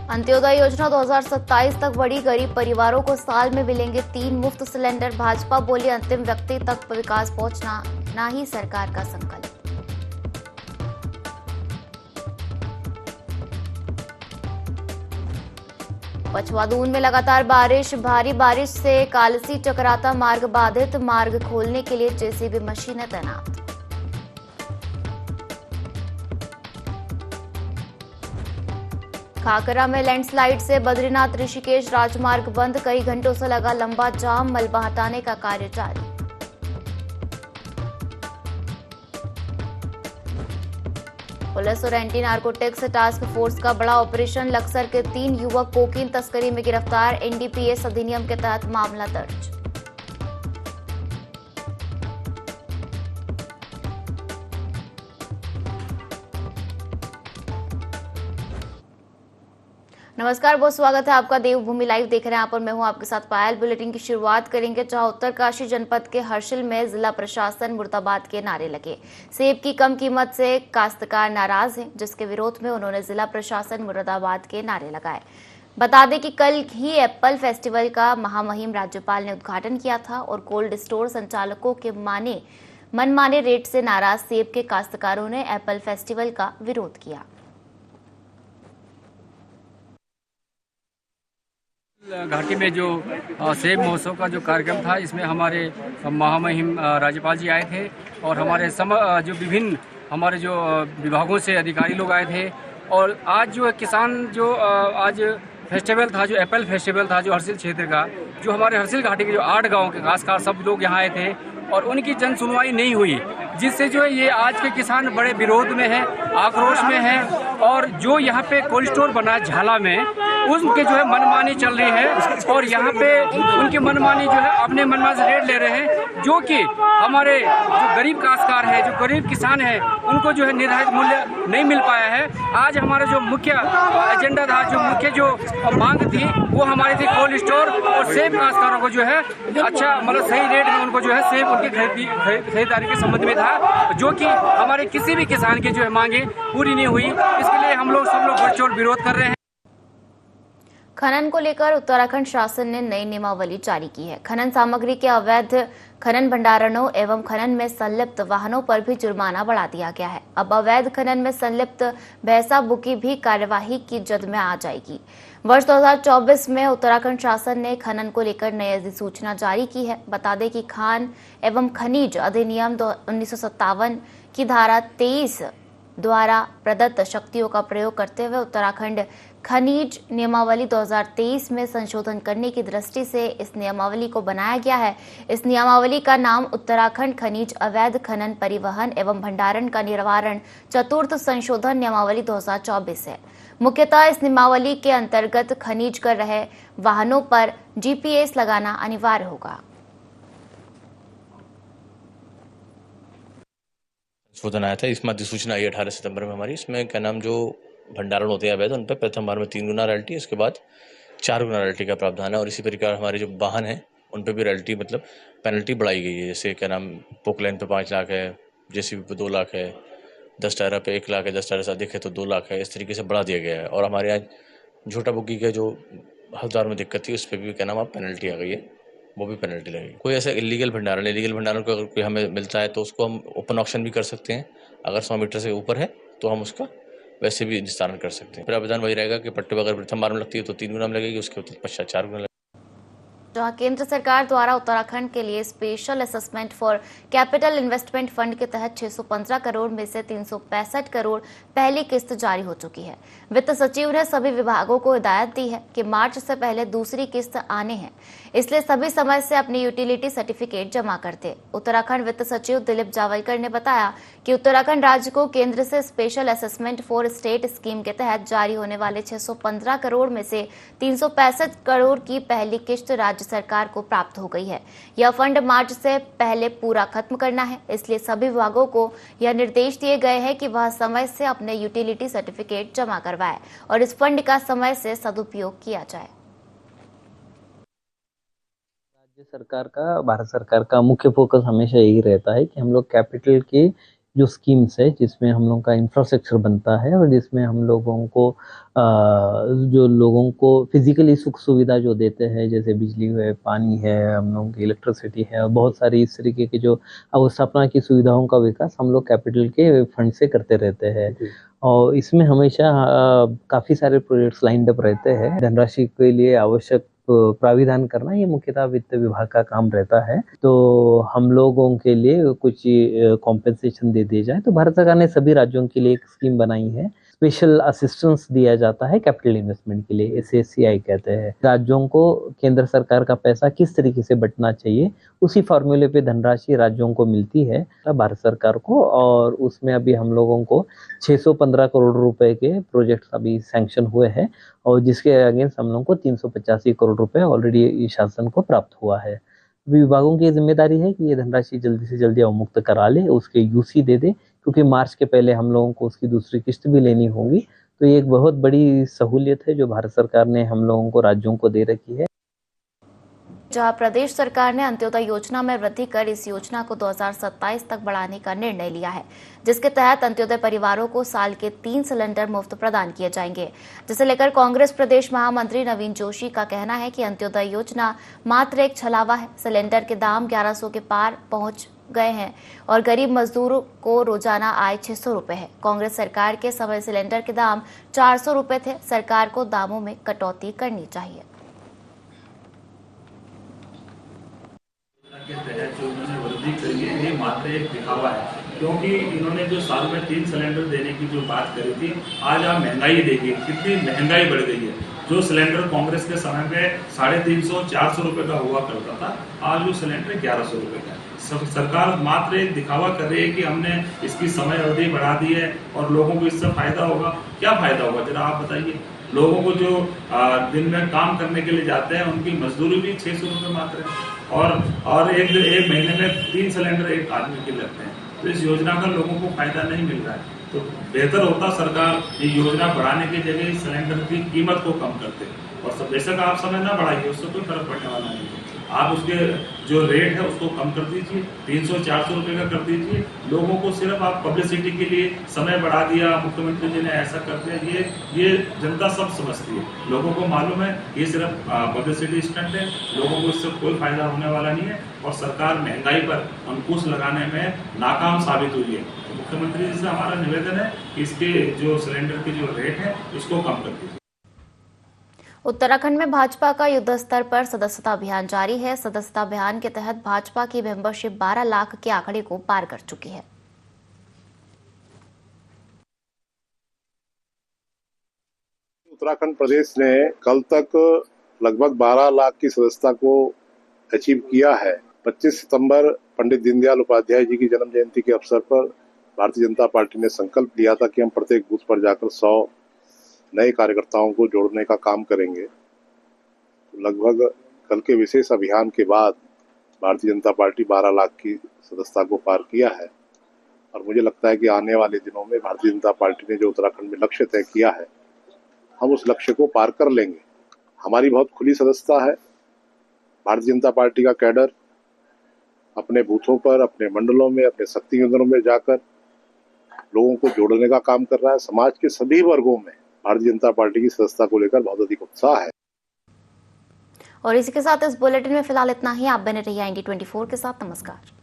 अंत्योदय योजना 2027 तक बढ़ी, गरीब परिवारों को साल में मिलेंगे 3 मुफ्त सिलेंडर। भाजपा बोली अंतिम व्यक्ति तक विकास पहुंचना ना ही सरकार का संकल्प। पचवादून में लगातार बारिश, भारी बारिश से कालसी चकराता मार्ग बाधित, मार्ग खोलने के लिए जेसीबी मशीनें तैनात। खाकरा में लैंडस्लाइड से बद्रीनाथ ऋषिकेश राजमार्ग बंद, कई घंटों से लगा लंबा जाम, मलबा हटाने का कार्य जारी। पुलिस और एंटी नार्कोटिक्स टास्क फोर्स का बड़ा ऑपरेशन, लक्सर के 3 युवक कोकीन तस्करी में गिरफ्तार, एनडीपीएस अधिनियम के तहत मामला दर्ज। नमस्कार, बहुत स्वागत है आपका देवभूमि लाइव देख रहे हैं आप और मैं हूं आपके साथ पायल। बुलेटिन की शुरुआत करेंगे जहां उत्तरकाशी जनपद के हर्षिल में जिला प्रशासन मुर्दाबाद के नारे लगे। सेब की कम कीमत से काश्तकार नाराज हैं, जिसके विरोध में उन्होंने जिला प्रशासन मुर्दाबाद के नारे लगाए। बता दें कि कल ही एप्पल फेस्टिवल का महामहिम राज्यपाल ने उद्घाटन किया था और कोल्ड स्टोर संचालकों के मनमाने रेट से नाराज सेब के काश्तकारों ने एप्पल फेस्टिवल का विरोध किया। घाटी में जो सेब महोत्सव का जो कार्यक्रम था, इसमें हमारे महामहिम राज्यपाल जी आए थे और हमारे जो विभिन्न हमारे जो विभागों से अधिकारी लोग आए थे। और आज जो किसान जो आज फेस्टिवल था, जो एप्पल फेस्टिवल था, जो हर्षिल क्षेत्र का, जो हमारे हर्षिल घाटी के जो 8 गाँव के खासकर सब लोग यहाँ आए थे और उनकी जन सुनवाई नहीं हुई, जिससे जो है ये आज के किसान बड़े विरोध में हैं, आक्रोश में हैं। और जो यहाँ पे कोल्ड स्टोर बना है झाला में, उनके जो है मनमानी चल रही है और यहाँ पे उनकी मनमानी जो है अपने मनमानी रेट ले रहे हैं, जो कि हमारे जो गरीब काश्तकार है, जो गरीब किसान है, उनको जो है निर्धारित मूल्य नहीं मिल पाया है। आज हमारा जो मुख्य एजेंडा था, जो मुख्य जो मांग थी, वो हमारी थी कोल्ड स्टोर और सेब काश्तकारों को जो है अच्छा मतलब सही रेट में उनको जो है सेब उनकी खरीदारी के संबंध में था, जो कि हमारे किसी भी किसान की जो है मांगे पूरी नहीं हुई। इसके लिए हम लोग सब लोग वर्चुअल विरोध कर रहे हैं। खनन को लेकर उत्तराखंड शासन ने नई नियमावली जारी की है। खनन सामग्री के अवैध खनन भंडारणों एवं खनन में संलिप्त वाहनों पर भी जुर्माना बढ़ा दिया गया है। अब अवैध खनन में संलिप्त भैंसा बुकी भी कार्यवाही की जद में आ जाएगी। वर्ष 2024 में उत्तराखंड शासन ने खनन को लेकर नई अधिसूचना जारी की है। बता दें कि खान एवं खनिज अधिनियम 1957 की धारा 23 द्वारा प्रदत्त शक्तियों का प्रयोग करते हुए उत्तराखंड खनिज नियमावली 2023 में संशोधन करने की दृष्टि से इस नियमावली को बनाया गया है। इस नियमावली का नाम उत्तराखंड खनिज अवैध खनन परिवहन एवं भंडारण का निवारण चतुर्थ संशोधन नियमावली 2024 है। मुख्यतः इस नियमावली के अंतर्गत खनिज कर रहे वाहनों पर जीपीएस लगाना अनिवार्य होगा। संशोधन आया था, इसमें अधिसूचना आई 18 सितंबर में हमारी। इसमें क्या नाम जो भंडारण होते हैं अवैध, उन पर प्रथम बार में 3 गुना रॉयल्टी, उसके बाद 4 गुना रॉयल्टी का प्रावधान है। और इसी प्रकार हमारे जो वाहन हैं उन पर भी रॉयल्टी मतलब पेनल्टी बढ़ाई गई है। जैसे क्या नाम पोकलैन पे 5 लाख है, जेसीबी पे 2 लाख है, 10 टायरा पे 1 लाख है, 10 टायरा से अधिक है तो 2 लाख है। इस तरीके से बढ़ा दिया गया है। और हमारे यहाँ झूठा बुग्गी का जो हफ्तार में दिक्कत थी, उस पर भी क्या नाम अब पेनल्टी आ गई है, वो भी पेनल्टी लगेगी। कोई ऐसा इलीगल भंडारण को अगर कोई हमें मिलता है तो उसको हम ओपन ऑक्शन भी कर सकते हैं। अगर 100 मीटर से ऊपर है तो हम उसका वैसे भी निस्तारण कर सकते हैं। प्रावधान वही रहेगा कि पट्टे अगर प्रथम बार में लगती है तो 3 गुना में लगेगी, उसके पश्चात 4 गुना। जहां केंद्र सरकार द्वारा उत्तराखंड के लिए special assessment for capital investment fund के तहत 615 करोड़ में से 365 करोड़ पहली किस्त जारी हो चुकी है। वित्त सचिव ने सभी विभागों को हिदायत दी है कि मार्च से पहले दूसरी किस्त आने हैं, इसलिए सभी समय से अपनी यूटिलिटी सर्टिफिकेट जमा करते। उत्तराखंड वित्त सचिव दिलीप जावलकर ने बताया कि उत्तराखंड राज्य को केंद्र से special assessment for state scheme के तहत जारी होने वाले 615 करोड़ में से 365 करोड़ की पहली किस्त राज्य सरकार को प्राप्त हो गई है। यह फंड मार्च से पहले पूरा खत्म करना है, इसलिए सभी विभागों को यह निर्देश दिए गए हैं कि वह समय से अपने यूटिलिटी सर्टिफिकेट जमा करवाए और इस फंड का समय से सदुपयोग किया जाए। राज्य सरकार का, भारत सरकार का मुख्य फोकस हमेशा यही रहता है कि हम लोग कैपिटल की जो स्कीम्स है जिसमें हम लोगों का इंफ्रास्ट्रक्चर बनता है और जिसमें हम लोगों को जो लोगों को फिजिकली सुख सुविधा जो देते हैं, जैसे बिजली है, पानी है, हम लोगों की इलेक्ट्रिसिटी है और बहुत सारी इस तरीके की जो अवस्थापना की सुविधाओं का विकास हम लोग कैपिटल के फंड से करते रहते हैं। और इसमें हमेशा काफ़ी सारे प्रोजेक्ट्स लाइंड अप रहते हैं। धनराशि के लिए आवश्यक प्राविधान करना ये मुख्यतः वित्त विभाग का काम रहता है। तो हम लोगों के लिए कुछ कॉम्पेंसेशन दे दिया जाए। तो भारत सरकार ने सभी राज्यों के लिए एक स्कीम बनाई है, स्पेशल असिस्टेंस दिया जाता है कैपिटल इन्वेस्टमेंट के लिए, SACI कहते हैं। राज्यों को केंद्र सरकार का पैसा किस तरीके से बंटना चाहिए, उसी फॉर्मूले पे धनराशि राज्यों को मिलती है भारत सरकार को। और उसमें अभी हम लोगों को 615 करोड़ रुपए के प्रोजेक्ट्स अभी सैंक्शन हुए हैं और जिसके अगेंस्ट हम लोगों को 385 करोड़ रुपए ऑलरेडी शासन को प्राप्त हुआ है। विभागों की जिम्मेदारी है कि ये धनराशि जल्दी से जल्दी अवमुक्त करा ले, उसके UC दे दे, क्योंकि मार्च के पहले हम लोगों को उसकी दूसरी किस्त भी लेनी होगी। तो ये एक बहुत बड़ी सहूलियत है जो भारत सरकार ने हम लोगों को, राज्यों को दे रखी है। जहां प्रदेश सरकार ने अंत्योदय योजना में वृद्धि कर इस योजना को 2027 तक बढ़ाने का निर्णय लिया है, जिसके तहत अंत्योदय परिवारों को साल के 3 सिलेंडर मुफ्त प्रदान किए जाएंगे। जिसे लेकर कांग्रेस प्रदेश महामंत्री नवीन जोशी का कहना है कि अंत्योदय योजना मात्र एक छलावा है। सिलेंडर के दाम 1100 के पार पहुंच गए हैं और गरीब मजदूरों को रोजाना आय 600 रुपए है। कांग्रेस सरकार के समय सिलेंडर के दाम 400 रुपए थे। सरकार को दामों में कटौती करनी चाहिए। के तहत जो उन्होंने वृद्धि करी है ये मात्र एक दिखावा है, क्योंकि इन्होंने जो साल में 3 सिलेंडर देने की जो बात करी थी, आज आप महंगाई देखिए कितनी महंगाई बढ़ गई है। जो सिलेंडर कांग्रेस के समय में 350-400 रुपए का हुआ करता था, आज वो सिलेंडर 1100 रुपए का है। सरकार मात्र एक दिखावा कर रही है कि हमने इसकी समय अवधि बढ़ा दी है और लोगों को इससे फायदा होगा। क्या फायदा होगा जरा आप बताइए। लोगों को जो दिन में काम करने के लिए जाते हैं उनकी मजदूरी भी 600 रुपये मात्र है और एक महीने में 3 सिलेंडर एक आदमी के लगते हैं। तो इस योजना का लोगों को फायदा नहीं मिल रहा है। तो बेहतर होता सरकार ये योजना बढ़ाने की जगह सिलेंडर की कीमत को कम करते और सब बेशक आप समय ना बढ़ाइए, उससे कोई फर्क पड़ने वाला नहीं है। आप उसके जो रेट है उसको कम कर दीजिए, 300-400 रुपये का कर दीजिए। लोगों को सिर्फ आप पब्लिसिटी के लिए समय बढ़ा दिया, मुख्यमंत्री जी ने ऐसा कर दिया, ये जनता सब समझती है। लोगों को मालूम है ये सिर्फ पब्लिसिटी स्टंट है, लोगों को इससे कोई फायदा होने वाला नहीं है और सरकार महंगाई पर अंकुश लगाने में नाकाम साबित हुई है। तो मुख्यमंत्री जी से हमारा निवेदन है कि इसके जो सिलेंडर के जो रेट है इसको कम कर दीजिए। उत्तराखंड में भाजपा का युद्ध स्तर पर सदस्यता अभियान जारी है। सदस्यता अभियान के तहत भाजपा की मेंबरशिप 12 लाख के आंकड़े को पार कर चुकी है। उत्तराखंड प्रदेश ने कल तक लगभग 12 लाख की सदस्यता को अचीव किया है। 25 सितंबर पंडित दीनदयाल उपाध्याय जी की जन्म जयंती के अवसर पर भारतीय जनता पार्टी ने संकल्प लिया था कि हम प्रत्येक बूथ पर जाकर 100 नए कार्यकर्ताओं को जोड़ने का काम करेंगे। लगभग कल के विशेष अभियान के बाद भारतीय जनता पार्टी 12 लाख की सदस्यता को पार किया है और मुझे लगता है कि आने वाले दिनों में भारतीय जनता पार्टी ने जो उत्तराखंड में लक्ष्य तय किया है, हम उस लक्ष्य को पार कर लेंगे। हमारी बहुत खुली सदस्यता है। भारतीय जनता पार्टी का कैडर अपने बूथों पर, अपने मंडलों में, अपने शक्ति केंद्रों में जाकर लोगों को जोड़ने का काम कर रहा है। समाज के सभी वर्गों में भारतीय जनता पार्टी की सदस्यता को लेकर बहुत अधिक उत्साह है। और इसी के साथ इस बुलेटिन में फिलहाल इतना ही। आप बने रहिए IND 24 के साथ। नमस्कार।